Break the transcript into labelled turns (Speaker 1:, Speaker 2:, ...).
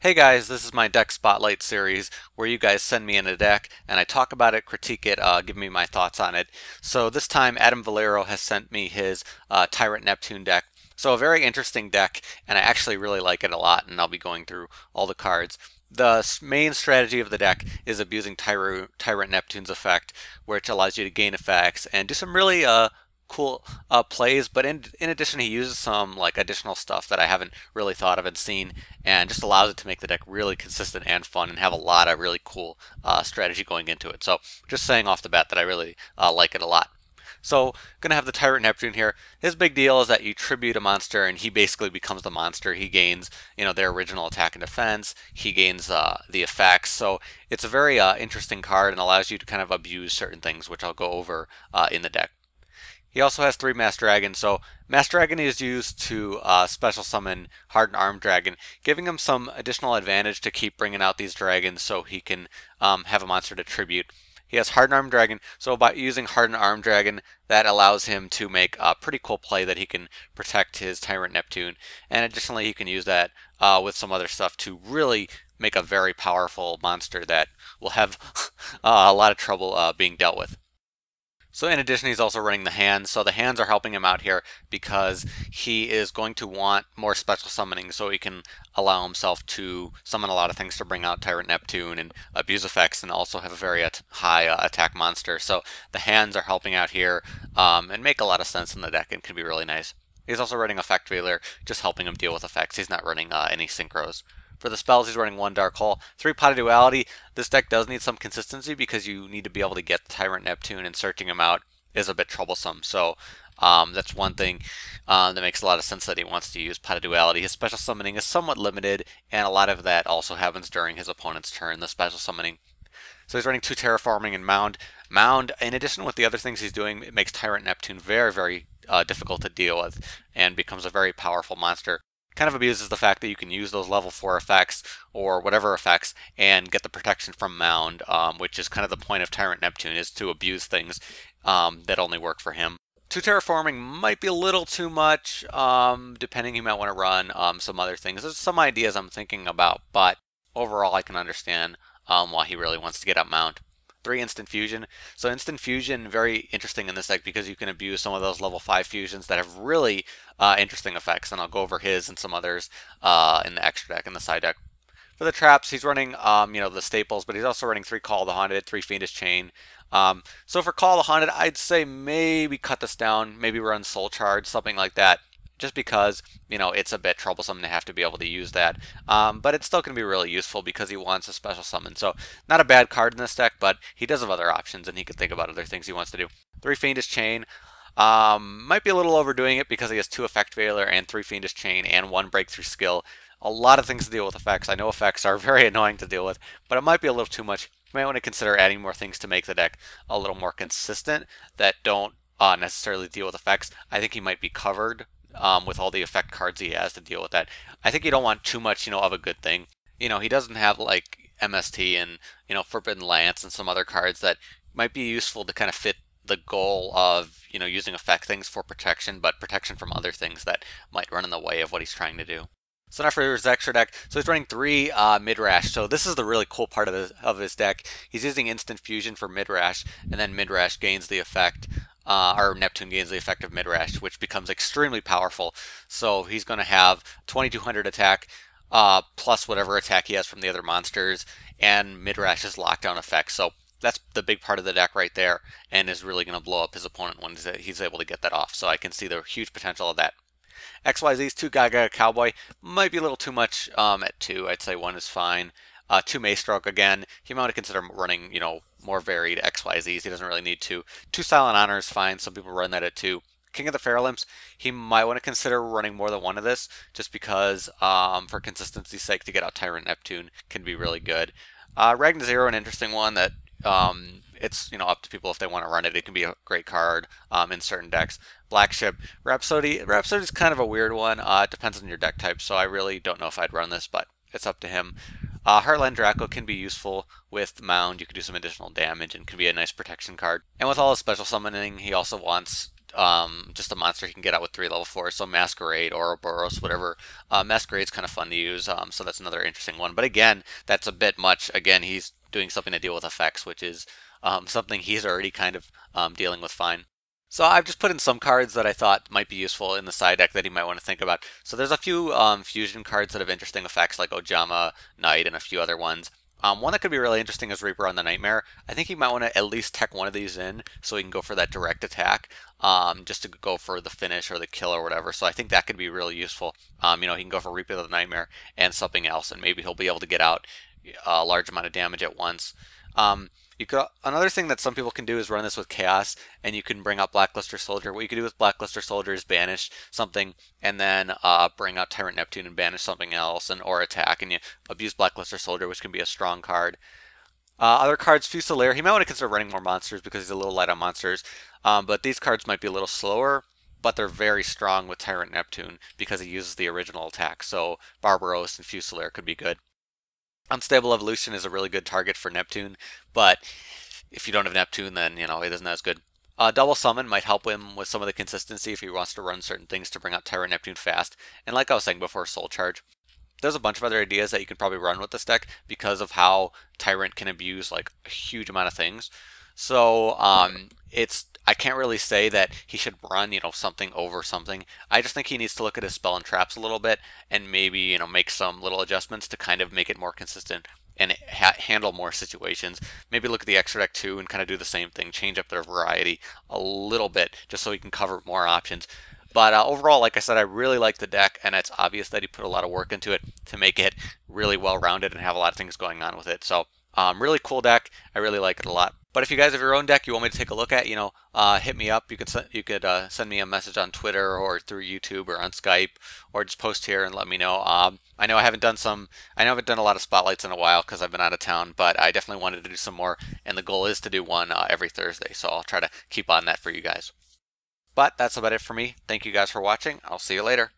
Speaker 1: Hey guys, this is my deck spotlight series where you guys send me in a deck and I talk about it, critique it, give me my thoughts on it. So this time Adam Valero has sent me his Tyrant Neptune deck. So a very interesting deck, and I actually really like it a lot, and I'll be going through all the cards. The main strategy of the deck is abusing Tyrant Neptune's effect, which allows you to gain effects and do some really cool plays, but in addition he uses some like additional stuff that I haven't really thought of and seen, and just allows it to make the deck really consistent and fun and have a lot of really cool strategy going into it. So just saying off the bat that I really like it a lot. So gonna have the Tyrant Neptune here. His big deal is that you tribute a monster and he basically becomes the monster. He gains, their original attack and defense. He gains the effects. So it's a very interesting card and allows you to kind of abuse certain things, which I'll go over in the deck. He also has 3 Mass Dragon, so Mass Dragon is used to special summon Hardened Armed Dragon, giving him some additional advantage to keep bringing out these dragons so he can have a monster to tribute. He has Hardened Armed Dragon, so by using Hardened Armed Dragon, that allows him to make a pretty cool play that he can protect his Tyrant Neptune, and additionally he can use that with some other stuff to really make a very powerful monster that will have a lot of trouble being dealt with. So in addition, he's also running the hands. So the hands are helping him out here because he is going to want more special summoning so he can allow himself to summon a lot of things to bring out Tyrant Neptune and abuse effects and also have a very high attack monster. So the hands are helping out here and make a lot of sense in the deck and can be really nice. He's also running Effect Veiler, just helping him deal with effects. He's not running any synchros. For the spells, he's running 1 Dark Hole, 3 Pot of Duality. This deck does need some consistency because you need to be able to get the Tyrant Neptune, and searching him out is a bit troublesome. So that's one thing that makes a lot of sense that he wants to use Pot of Duality. His special summoning is somewhat limited, and a lot of that also happens during his opponent's turn, the special summoning. So he's running 2 Terraforming and Mound. Mound, in addition with the other things he's doing, it makes Tyrant Neptune very, very difficult to deal with and becomes a very powerful monster. Kind of abuses the fact that you can use those level 4 effects or whatever effects and get the protection from Mound, which is kind of the point of Tyrant Neptune, is to abuse things that only work for him. 2 Terraforming might be a little too much, depending, you might want to run some other things. There's some ideas I'm thinking about, but overall I can understand why he really wants to get up Mound. 3 Instant Fusion. So Instant Fusion, very interesting in this deck because you can abuse some of those level 5 fusions that have really interesting effects, and I'll go over his and some others in the extra deck, in the side deck. For the traps, he's running, the staples, but he's also running 3 Call of the Haunted, 3 Fiendish CHain. So for Call of the Haunted, I'd say maybe cut this down, maybe run Soul Charge, something like that, just because, it's a bit troublesome to have to be able to use that. But it's still going to be really useful because he wants a special summon. So not a bad card in this deck, but he does have other options and he can think about other things he wants to do. 3 Fiendish CHain. Might be a little overdoing it because he has 2 Effect Veiler and 3 Fiendish CHain and 1 Breakthrough Skill. A lot of things to deal with effects. I know effects are very annoying to deal with, but it might be a little too much. You might want to consider adding more things to make the deck a little more consistent that don't necessarily deal with effects. I think he might be covered with all the effect cards he has to deal with that. I think you don't want too much, of a good thing. He doesn't have like MST and, Forbidden Lance and some other cards that might be useful to kind of fit the goal of, using effect things for protection, but protection from other things that might run in the way of what he's trying to do. So now for his extra deck, so he's running 3 Midrash. So this is the really cool part of his deck. He's using Instant Fusion for Midrash, and then Midrash gains the effect, or Neptune gains the effect of Midrash, which becomes extremely powerful. So he's going to have 2200 attack, plus whatever attack he has from the other monsters, and Midrash's lockdown effect. So that's the big part of the deck right there, and is really going to blow up his opponent when he's able to get that off. So I can see the huge potential of that. XYZ's 2 Gagaga Cowboy might be a little too much at 2. I'd say 1 is fine. 2 Maestroke again. He might want to consider running, more varied XYZs. He doesn't really need to. 2 Silent Honor is fine. Some people run that at 2. King of the Feral Imps, he might want to consider running more than 1 of this, just because for consistency's sake to get out Tyrant Neptune can be really good. Ragnazero, an interesting one that it's up to people if they want to run it. It can be a great card in certain decks. Blackship, Rhapsody's kind of a weird one. It depends on your deck type, so I really don't know if I'd run this, but it's up to him. Heartlandraco can be useful with Mound. You can do some additional damage and can be a nice protection card. And with all his special summoning, he also wants just a monster he can get out with 3 level 4s. So Masquerade, Ouroboros, whatever. Masquerade's kind of fun to use, so that's another interesting one. But again, that's a bit much. Again, he's doing something to deal with effects, which is something he's already kind of dealing with fine. So I've just put in some cards that I thought might be useful in the side deck that he might want to think about. So there's a few fusion cards that have interesting effects like Ojama, Knight, and a few other ones. One that could be really interesting is Reaper on the Nightmare. I think he might want to at least tech one of these in so he can go for that direct attack, just to go for the finish or the kill or whatever. So I think that could be really useful. You know, he can go for Reaper of the Nightmare and something else, and maybe he'll be able to get out a large amount of damage at once. Another thing that some people can do is run this with Chaos, and you can bring out Blackluster Soldier. What you can do with Blackluster Soldier is banish something, and then bring out Tyrant Neptune and banish something else, or attack, and you abuse Blackluster Soldier, which can be a strong card. Other cards, Fusilier, he might want to consider running more monsters because he's a little light on monsters, but these cards might be a little slower, but they're very strong with Tyrant Neptune because he uses the original attack, so Barbaros and Fusilier could be good. Unstable Evolution is a really good target for Neptune, but if you don't have Neptune, then it isn't as good. Double Summon might help him with some of the consistency if he wants to run certain things to bring out Tyrant Neptune fast. And like I was saying before, Soul Charge. There's a bunch of other ideas that you can probably run with this deck because of how Tyrant can abuse like a huge amount of things. So I can't really say that he should run something over something. I just think he needs to look at his spell and traps a little bit and maybe make some little adjustments to kind of make it more consistent and handle more situations. Maybe look at the extra deck too and kind of do the same thing, change up their variety a little bit just so he can cover more options. But overall, like I said, I really like the deck, and it's obvious that he put a lot of work into it to make it really well-rounded and have a lot of things going on with it. So, really cool deck. I really like it a lot. But if you guys have your own deck you want me to take a look at, hit me up. You could send me a message on Twitter or through YouTube or on Skype, or just post here and let me know. I know I haven't done a lot of spotlights in a while because I've been out of town, but I definitely wanted to do some more, and the goal is to do one every Thursday. So I'll try to keep on that for you guys. But that's about it for me. Thank you guys for watching. I'll see you later.